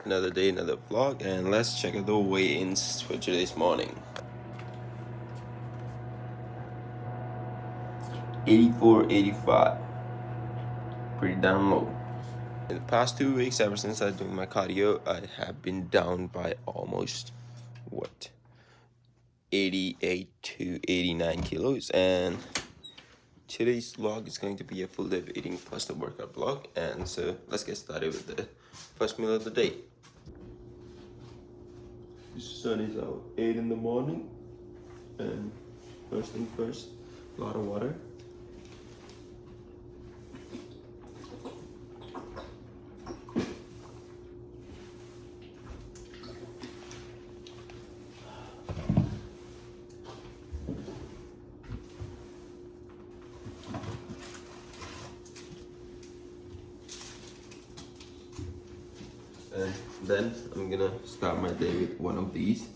Another day, another vlog, and let's check out the weigh-ins for today's morning. 84, 85. Pretty damn low. In the past 2 weeks, ever since I doing my cardio, I have been down by almost 88 to 89 kilos, and today's vlog is going to be a full day of eating plus the workout vlog. And so let's get started with the first meal of the day. The sun is out 8 in the morning, and first thing first, a lot of water. And then I'm gonna start my day with one of these.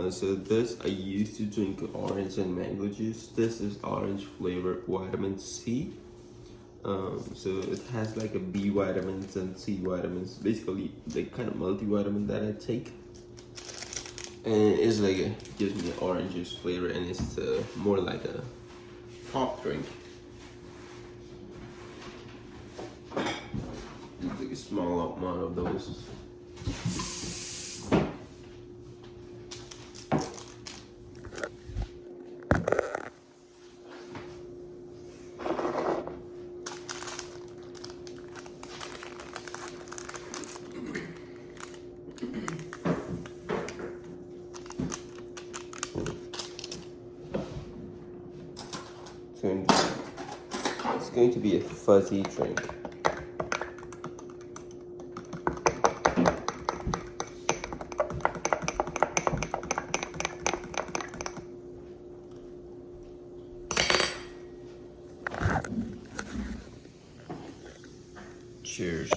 So this, I used to drink orange and mango juice. This is orange flavored vitamin C. So it has like a B vitamins and C vitamins, basically like kind of multivitamin that I take. And it's like gives me an orange juice flavor, and it's more like a pop drink. It's like a small amount of those. It's going to be a fuzzy drink. Cheers.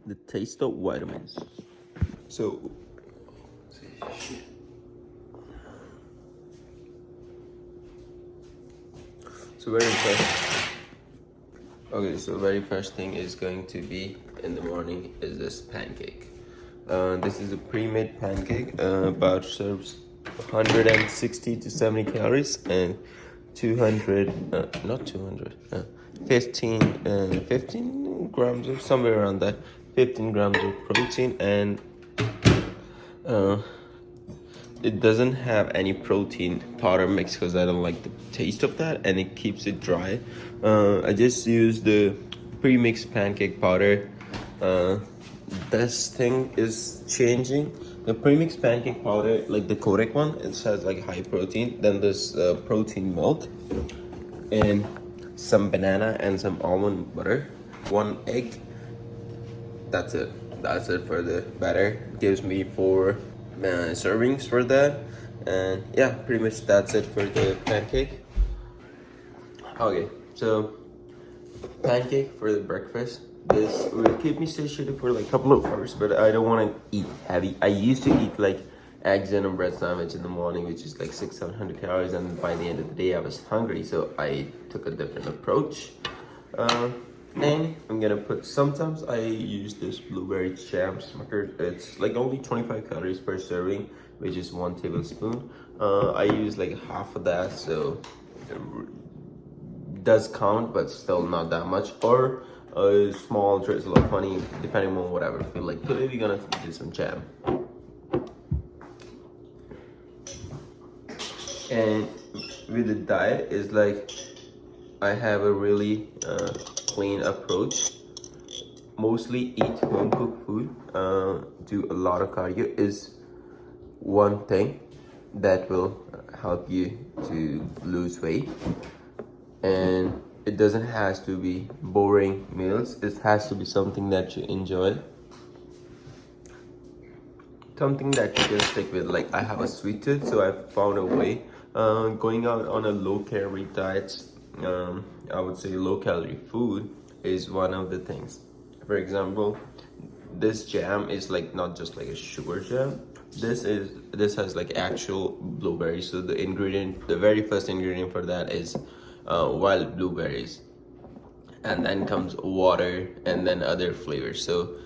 The taste of vitamins. So very first thing is going to be in the morning is this pancake. This is a pre-made pancake. About serves 160 to 70 calories and 15 grams of, somewhere around that, 15 grams of protein, and it doesn't have any protein powder mix because I don't like the taste of that, and it keeps it dry. I just use the pre-mixed pancake powder. This thing is changing. The pre-mixed pancake powder, like the Kodak one, it has like high protein. Then there's protein milk and some banana and some almond butter, 1 egg. That's it for the batter. Gives me 4 servings for that, and yeah, pretty much that's it for the pancake. Okay, so pancake for the breakfast. This will keep me satiated for like a couple of hours, but I don't want to eat heavy. I used to eat like eggs and a bread sandwich in the morning, which is like 600-700 calories, and by the end of the day I was hungry, so I took a different approach. And I'm gonna put, sometimes I use this blueberry jam Smucker. It's like only 25 calories per serving, which is 1 tablespoon. I use like half of that, so it does count, but still not that much. Or a small drizzle of honey, depending on whatever I feel like. Today we're gonna do some jam. And with the diet is like, I have a really clean approach. Mostly eat home cooked food. Do a lot of cardio is one thing that will help you to lose weight. And it doesn't have to be boring meals. It has to be something that you enjoy. Something that you can stick with. Like, I have a sweet tooth, so I found a way. Going out on a low calorie diet, I would say low calorie food is one of the things. For example, this jam is like not just like a sugar jam, This has like actual blueberries. So the very first ingredient for that is wild blueberries, and then comes water and then other flavors. So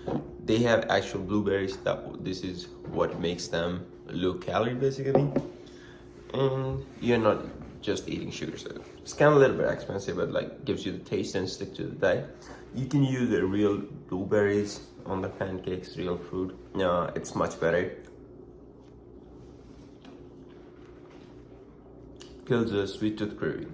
they have actual blueberries. This is what makes them low calorie basically, and you're not just eating sugar. So it's kind of a little bit expensive, but like gives you the taste and stick to the diet. You can use the real blueberries on the pancakes, real fruit. It's much better. Kills the sweet tooth craving.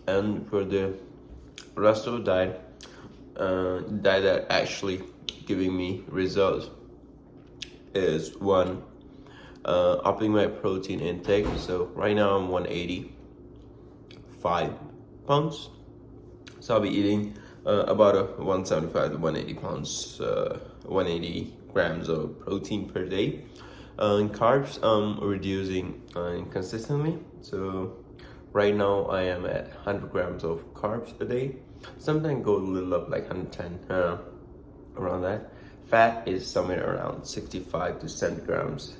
And for the rest of the diet, diet that actually giving me results is one, upping my protein intake. So right now I'm 185 pounds. So I'll be eating about 175 to 180 pounds, 180 grams of protein per day. And carbs, reducing consistently. So right now I am at 100 grams of carbs a day. Sometimes go a little up, like 110, around that. Fat is somewhere around 65 to 70 grams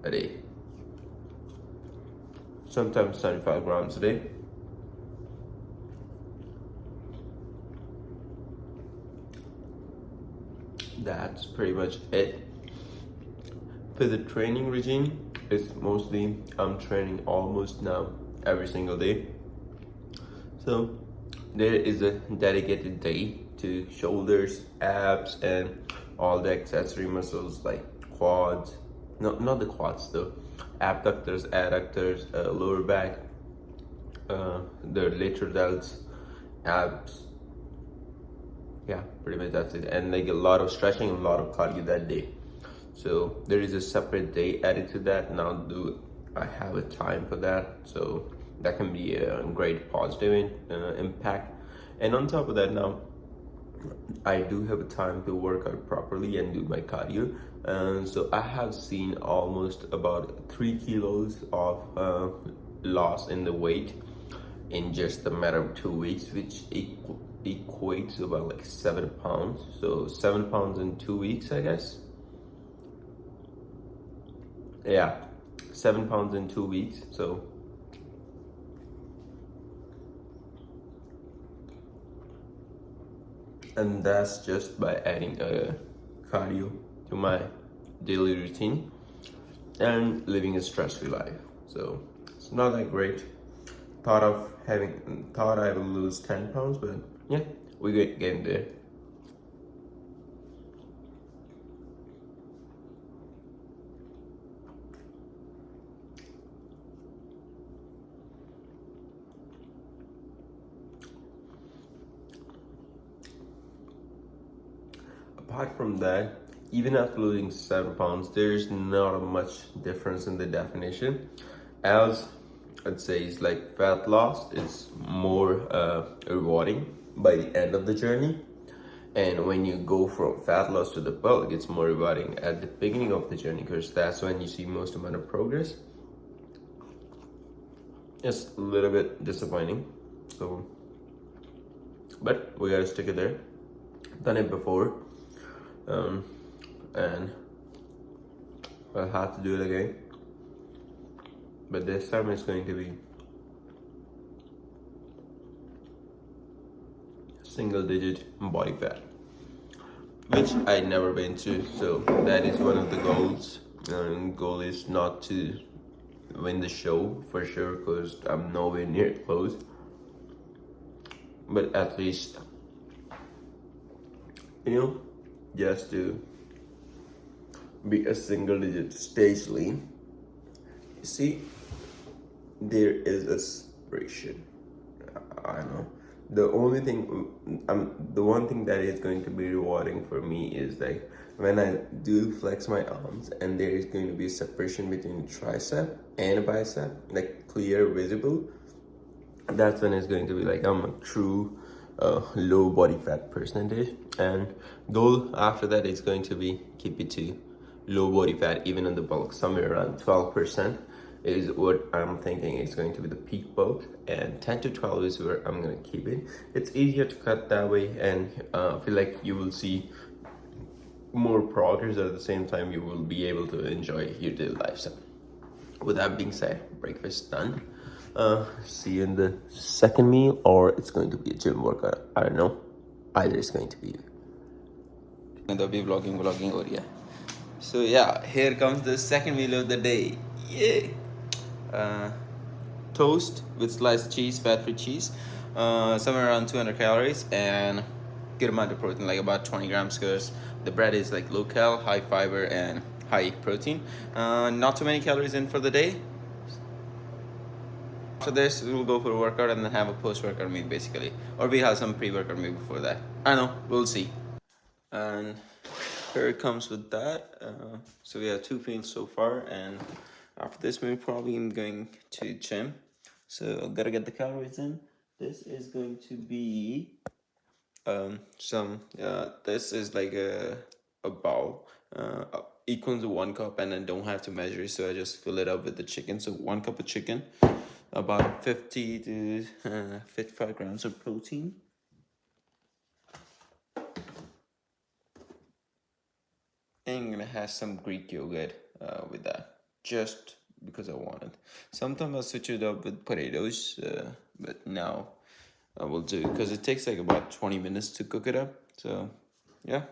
a day. Sometimes 75 grams a day. That's pretty much it. For the training regime, it's mostly I'm training almost now every single day. So there is a dedicated day to shoulders, abs, and all the accessory muscles like quads. No, not the quads though. Abductors, adductors, lower back, the lateral delts, abs. Yeah, pretty much that's it. And like a lot of stretching and a lot of cardio that day. So there is a separate day added to that. Now I have a time for that, so that can be a great positive impact. And on top of that, now I do have a time to work out properly and do my cardio. So I have seen almost about 3 kilos of loss in the weight in just a matter of 2 weeks, which equates to about like 7 pounds. So 7 pounds in 2 weeks, I guess. Yeah, 7 pounds in 2 weeks. So and that's just by adding cardio to my daily routine and living a stress-free life. So it's not that great. Thought I would lose 10 pounds, but yeah, we're getting there. Apart from that, even after losing 7 pounds, there's not a much difference in the definition. As I'd say, it's like fat loss is more rewarding by the end of the journey. And when you go from fat loss to the bulk, it's more rewarding at the beginning of the journey, because that's when you see most amount of progress. It's a little bit disappointing. So, but we gotta stick it there. Done it before. And I'll have to do it again, but this time it's going to be single digit body fat, which I never been to. So that is one of the goals. Goal is not to win the show for sure, because I'm nowhere near close, but at least, just to be a single digit stage lean. You see, there is a separation. I know. The one thing that is going to be rewarding for me is like when I do flex my arms and there is going to be a separation between tricep and bicep, like clear, visible. That's when it's going to be like I'm a true low body fat percentage. And goal after that is going to be keep it to low body fat even in the bulk, somewhere around 12%. is what I'm thinking is going to be the peak bulk, and 10 to 12 is where I'm gonna keep it. It's easier to cut that way, and feel like you will see more progress. At the same time, you will be able to enjoy your daily lifestyle. With that being said, breakfast done. See you in the second meal, or it's going to be a gym workout. I don't know. Either is going to be. Vlogging हो रही है. So yeah, here comes the second meal of the day. Yay! Toast with sliced cheese, fat-free cheese, somewhere around 200 calories, and good amount of protein, like about 20 grams, because the bread is like low cal, high fiber, and high protein. Not too many calories in for the day. After this, we'll go for a workout and then have a post-workout meal, basically, or we have some pre-workout meal before that. I don't know, we'll see. And here it comes with that. So we have 2 meals so far, and after this we're probably going to gym, so I've got to get the calories in. This is going to be this is like a bowl equal to 1 cup, and I don't have to measure, so I just fill it up with the chicken. So 1 cup of chicken, about 50 to 55 grams of protein. And I'm gonna have some Greek yogurt with that, just because I want it. Sometimes I switch it up with potatoes, but now I will do, because it takes like about 20 minutes to cook it up. So yeah,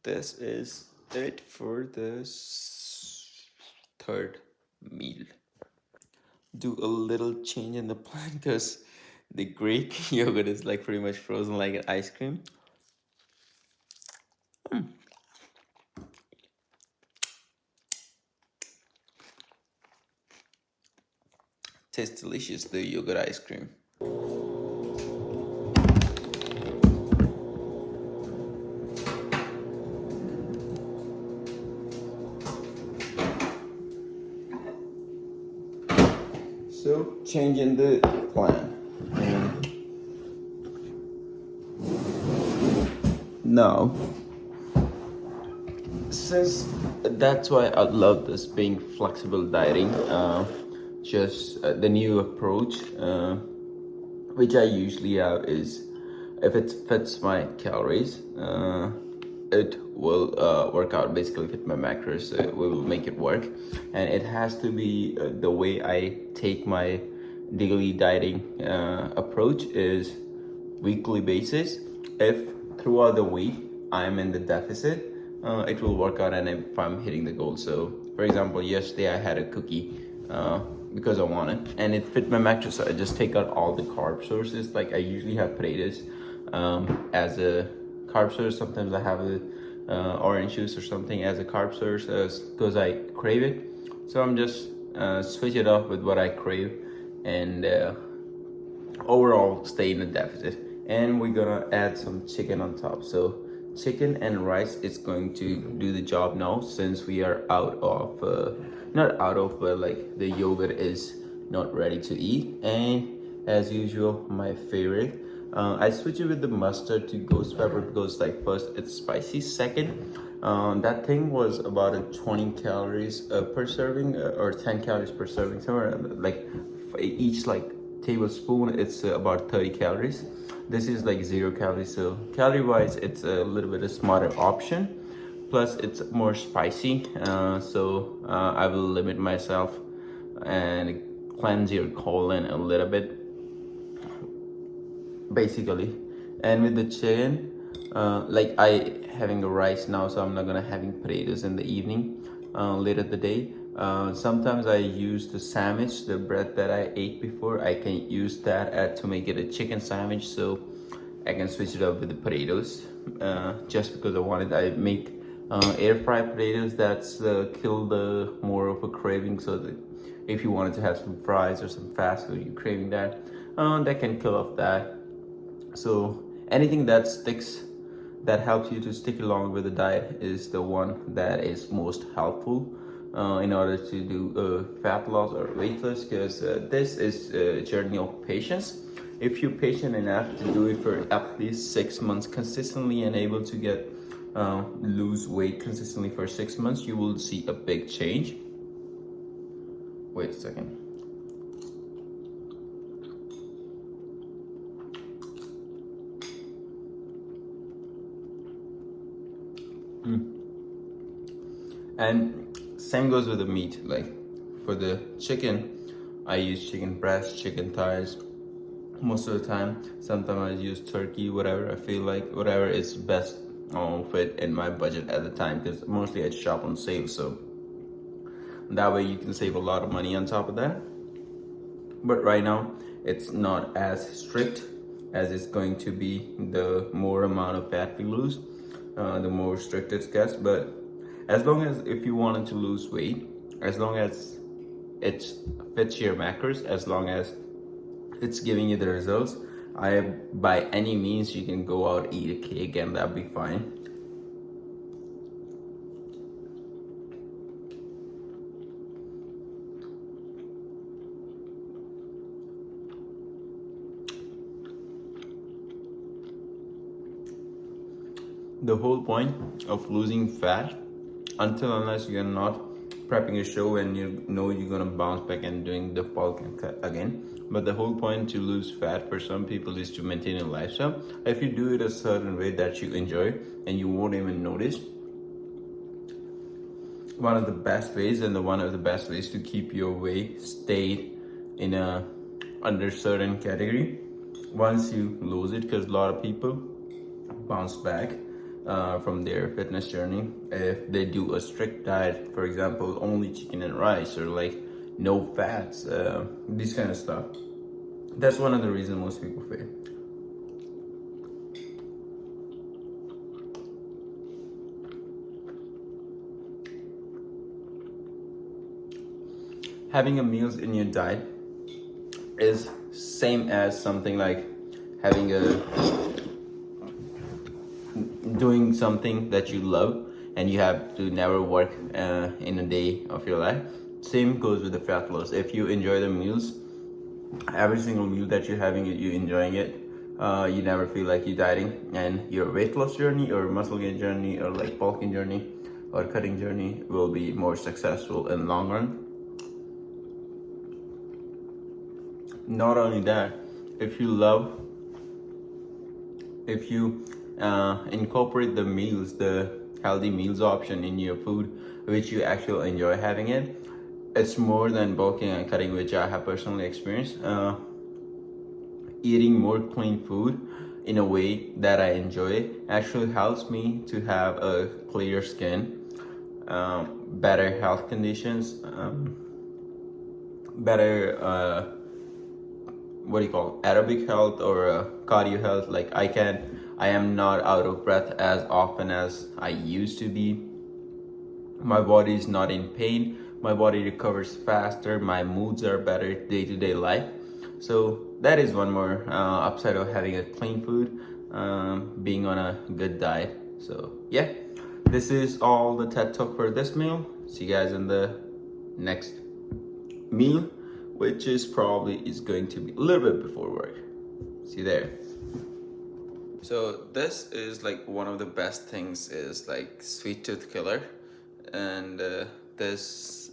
this is it for this third meal. Do a little change in the plan, because the Greek yogurt is like pretty much frozen like an ice cream. Tastes delicious, the yogurt ice cream. So, changing the plan. Now, since that's why I love this being flexible dieting, just the new approach, which I usually have, is if it fits my calories, it will work out, basically fit my macros. We will make it work, and it has to be the way I take my daily dieting approach is weekly basis. If throughout the week I'm in the deficit, it will work out, and if I'm hitting the goal. So for example, yesterday I had a cookie because I want it, and it fit my macros. So I just take out all the carb sources. Like I usually have potatoes as a carb source. Sometimes I have a orange juice or something as a carb source, because I crave it. So I'm just switch it up with what I crave, and overall stay in the deficit. And we're gonna add some chicken on top. So chicken and rice is going to do the job now, since we are out of not out of, but like the yogurt is not ready to eat. And as usual, my favorite, I switch it with the mustard to ghost pepper, because like first it's spicy, second that thing was about a 20 calories per serving, or 10 calories per serving, somewhere like each like tablespoon, it's about 30 calories. This is like 0 calories, so calorie wise it's a little bit a smarter option. Plus it's more spicy, so I will limit myself and cleanse your colon a little bit, basically. And with the chicken, like I having a rice now, so I'm not gonna having potatoes in the evening, later the day. Sometimes I use the sandwich, the bread that I ate before, I can use that to make it a chicken sandwich, so I can switch it up with the potatoes, just because I wanted. I make air fried potatoes. That's kill the more of a craving, so that if you wanted to have some fries or some fast food, you're craving that, that can kill off that. So anything that sticks, that helps you to stick along with the diet, is the one that is most helpful in order to do fat loss or weight loss, because this is a journey of patience. If you're patient enough to do it for at least 6 months consistently, and able to get lose weight consistently for 6 months, you will see a big change. Wait a second. And same goes with the meat. Like for the chicken, I use chicken breast, chicken thighs most of the time. Sometimes I use turkey, whatever I feel like, whatever is best fit in my budget at the time, because mostly I shop on sale, so that way you can save a lot of money on top of that. But right now it's not as strict as it's going to be. The more amount of fat we lose, the more strict it gets. But as long as, if you wanted to lose weight, as long as it fits your macros, as long as it's giving you the results, by any means you can go out, eat a cake, and that'll be fine. The whole point of losing fat, until unless you're not prepping a show and you know you're gonna bounce back and doing the bulk and cut again. But the whole point to lose fat for some people is to maintain a lifestyle. If you do it a certain way that you enjoy and you won't even notice, one of the best ways to keep your weight stayed in a under certain category once you lose it, because a lot of people bounce back from their fitness journey if they do a strict diet, for example only chicken and rice, or like no fats, this kind of stuff. That's one of the reasons most people fail. Having a meals in your diet is same as something like having doing something that you love and you have to never work in a day of your life. Same goes with the fat loss. If you enjoy the meals, every single meal that you're having, you enjoying it, you never feel like you're dieting, and your weight loss journey or muscle gain journey or like bulking journey or cutting journey will be more successful in the long run. Not only that, if you incorporate the meals, the healthy meals option in your food, which you actually enjoy having it, it's more than bulking and cutting, which I have personally experienced. Eating more clean food in a way that I enjoy actually helps me to have a clear skin, better health conditions, better aerobic health or cardio health. Like I am not out of breath as often as I used to be. My body is not in pain. My body recovers faster. My moods are better day-to-day life. So that is one more upside of having a clean food, being on a good diet. So yeah, this is all the TED Talk for this meal. See you guys in the next meal, which is going to be a little bit before work. See you there. So this is like one of the best things is like sweet tooth killer, and this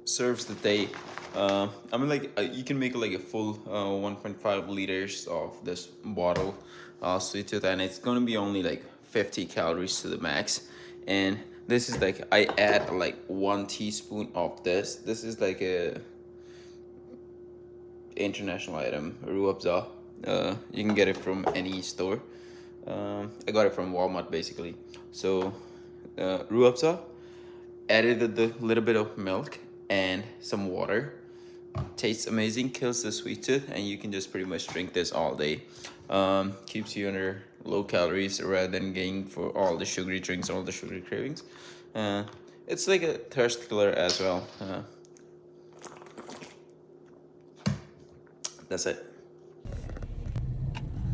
serves the day. I mean, like you can make like a full 1.5 liters of this bottle sweet tooth, and it's gonna be only like 50 calories to the max. And this is like, I add like 1 teaspoon of this. This is like a international item, Rooh Afza. You can get it from any store. I got it from Walmart basically. So Rooh Afza, added a little bit of milk and some water. Tastes amazing, kills the sweet tooth, and you can just pretty much drink this all day. Keeps you under low calories rather than going for all the sugary drinks, all the sugary cravings. It's like a thirst killer as well. That's it.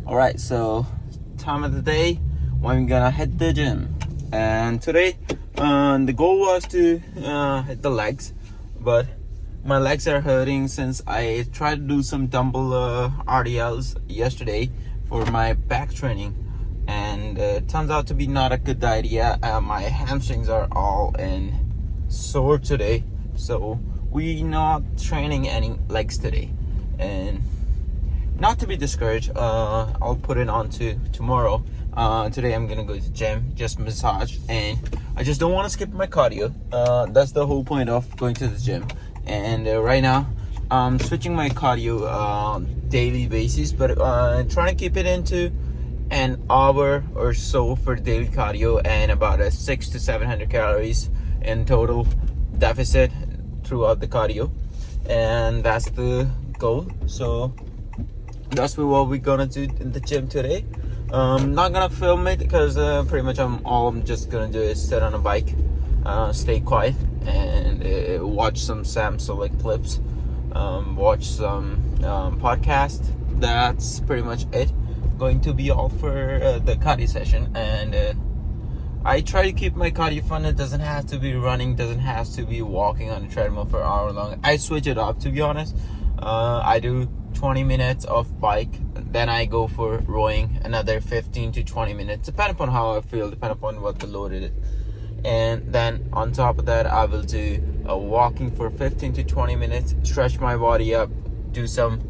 Alright, so time of the day when we're gonna hit the gym. And today the goal was to hit the legs, but my legs are hurting since I tried to do some dumbbell RDLs yesterday for my back training, and it turns out to be not a good idea. My hamstrings are all in sore today, so we not training any legs today, and not to be discouraged, I'll put it on to tomorrow. Today I'm gonna go to the gym, just massage, and I just don't want to skip my cardio. That's the whole point of going to the gym. And right now I'm switching my cardio daily basis, but trying to keep it into an hour or so for daily cardio, and about a 600 to 700 calories in total deficit throughout the cardio, and that's the goal. So that's what we're gonna do in the gym today. Not gonna film it because pretty much all I'm just gonna do is sit on a bike, stay quiet, and watch some Sam Sulek clips, watch some podcast. That's pretty much it. Going to be all for the cardio session, and I try to keep my cardio fun. It doesn't have to be running, doesn't have to be walking on a treadmill for an hour long. I switch it up, to be honest. I do 20 minutes of bike, then I go for rowing another 15 to 20 minutes, depending upon how I feel, depending upon what the load is. And then on top of that, I will do walking for 15 to 20 minutes, stretch my body up, do some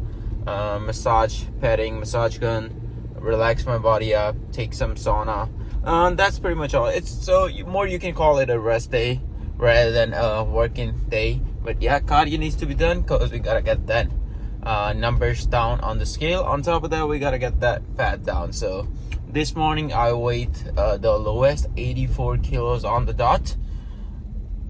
massage, petting, massage gun, relax my body up, take some sauna. That's pretty much all. It's so more you can call it a rest day rather than a working day. But yeah, cardio needs to be done because we gotta get that numbers down on the scale. On top of that, we gotta get that fat down. So this morning I weighed the lowest 84 kilos on the dot.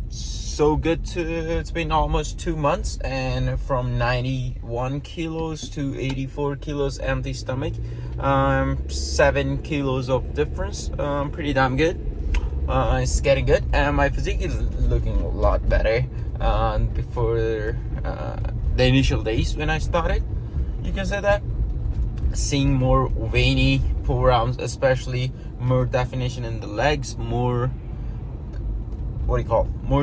So good to, it's been almost 2 months, and from 91 kilos to 84 kilos empty stomach, 7 kilos of difference. Pretty damn good. It's getting good, and my physique is looking a lot better before the initial days when I started. You can say that. Seeing more veiny forearms, especially more definition in the legs, more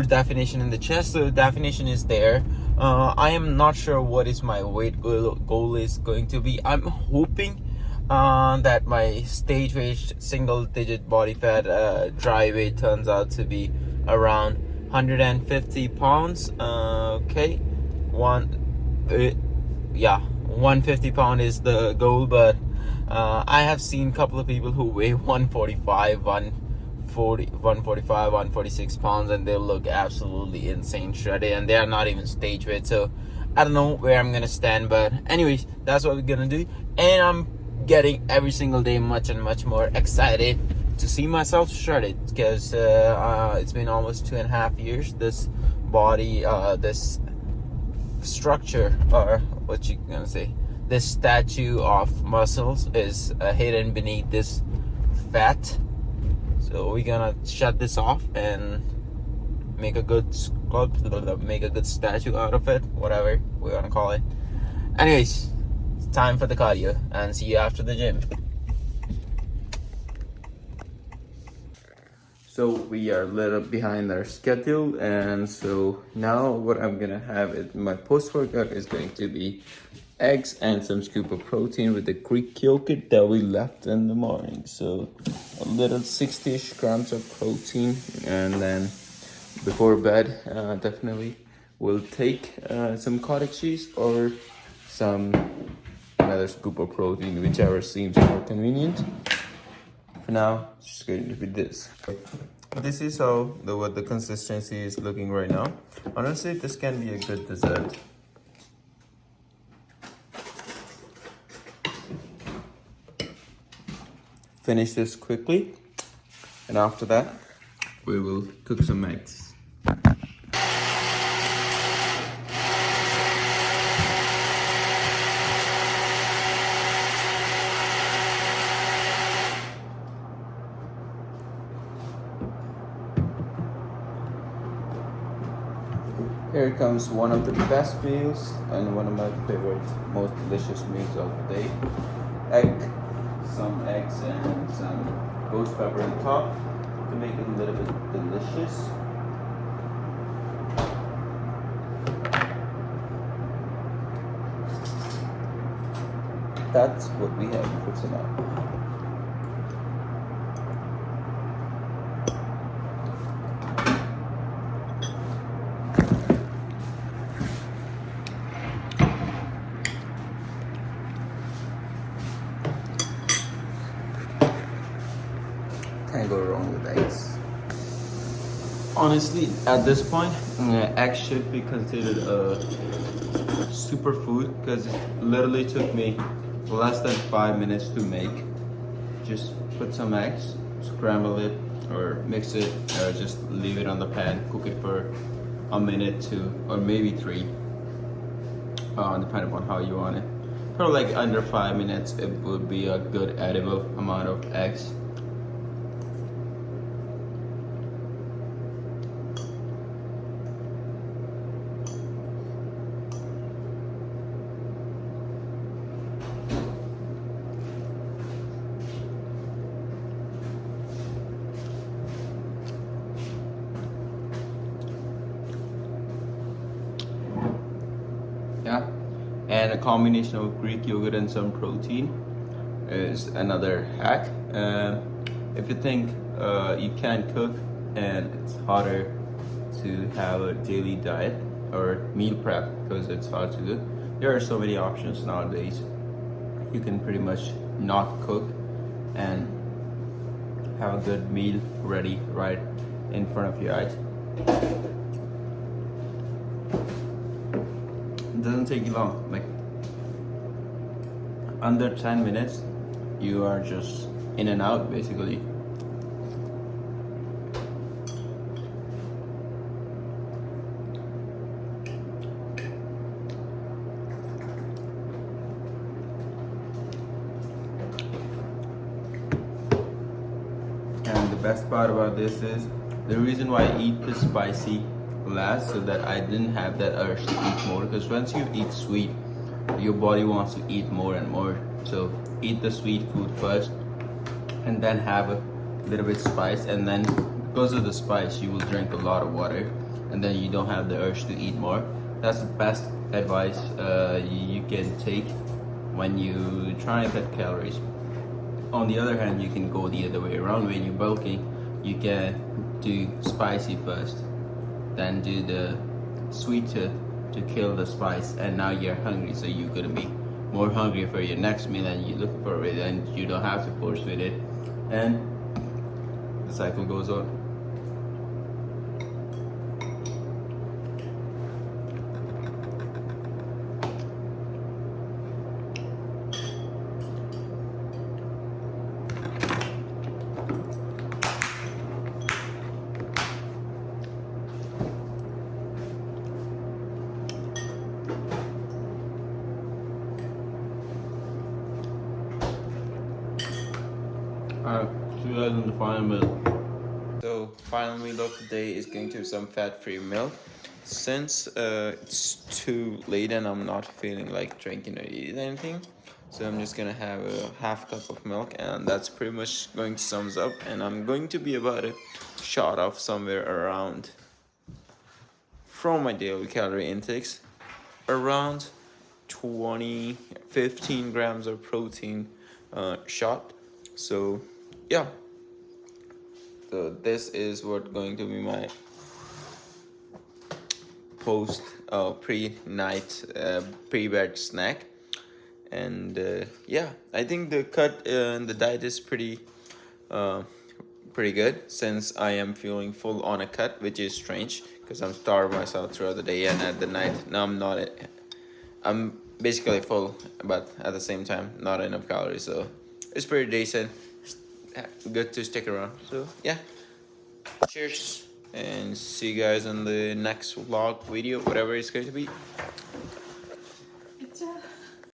definition in the chest. So definition is there. I am not sure what is my weight goal is going to be. I'm hoping that my stage weight single digit body fat dry weight turns out to be around 150 pounds. 150 pound is the goal, but I have seen a couple of people who weigh 145, 146 pounds, and they look absolutely insane shredded, and they are not even stage weight. So I don't know where I'm gonna stand, but anyways, that's what we're gonna do. And I'm getting every single day much and much more excited to see myself shredded, because it's been almost 2.5 years. This body, this structure, or what you gonna say, this statue of muscles is hidden beneath this fat. So we're gonna shut this off and make a good sculpt, make a good statue out of it, whatever we're gonna call it. Anyways, it's time for the cardio, and see you after the gym. So we are a little behind our schedule, and so now what I'm gonna have in my post-workout is going to be eggs and some scoop of protein with the Greek yogurt that we left in the morning. So a little 60-ish grams of protein, and then before bed, definitely we'll take some cottage cheese or some another scoop of protein, whichever seems more convenient. For now, it's just going to be this. This is how what the consistency is looking right now. Honestly, this can be a good dessert. Finish this quickly, and after that, we will cook some eggs. Here comes one of the best meals and one of my favorite, most delicious meals of the day. Some eggs and some ghost pepper on top to make it a little bit delicious. That's what we have for tonight. wrong with eggs? Honestly, at this point, eggs should be considered a superfood because it literally took me less than 5 minutes to make. Just put some eggs, scramble it, or mix it, or just leave it on the pan, cook it for a minute, 2, or maybe 3, depending on how you want it. Probably like under 5 minutes, it would be a good edible amount of eggs. Yeah, and a combination of Greek yogurt and some protein is another hack. If you think you can't cook and it's harder to have a daily diet or meal prep because it's hard to do, there are so many options nowadays. You can pretty much not cook and have a good meal ready right in front of your eyes. It doesn't take you long, like under 10 minutes you are just in and out basically. And the best part about this is the reason why I eat the spicy last, so that I didn't have that urge to eat more, because once you eat sweet your body wants to eat more and more. So eat the sweet food first and then have a little bit spice, and then because of the spice you will drink a lot of water and then you don't have the urge to eat more. That's the best advice you can take when you try and cut calories. On the other hand, you can go the other way around. When you're bulking, you can do spicy first, then do the sweet to kill the spice, and now you're hungry, so you're gonna be more hungry for your next meal and you look for it and you don't have to force feed it, and the cycle goes on. Alright, see you guys in the final meal. So final meal of the day is going to be some fat-free milk. Since it's too late and I'm not feeling like drinking or eating anything, so I'm just gonna have a half cup of milk, and that's pretty much going to sums up. And I'm going to be about a shot of somewhere around, from my daily calorie intakes, around 15 grams of protein shot. So yeah, so this is what going to be my post pre-night pre-bed snack. And yeah, I think the cut and the diet is pretty good, since I am feeling full on a cut, which is strange because I'm starving myself throughout the day, and at the night now I'm not. I'm basically full, but at the same time not enough calories, so it's pretty decent. Good to stick around. So yeah, cheers, and see you guys on the next vlog video, whatever it's going to be.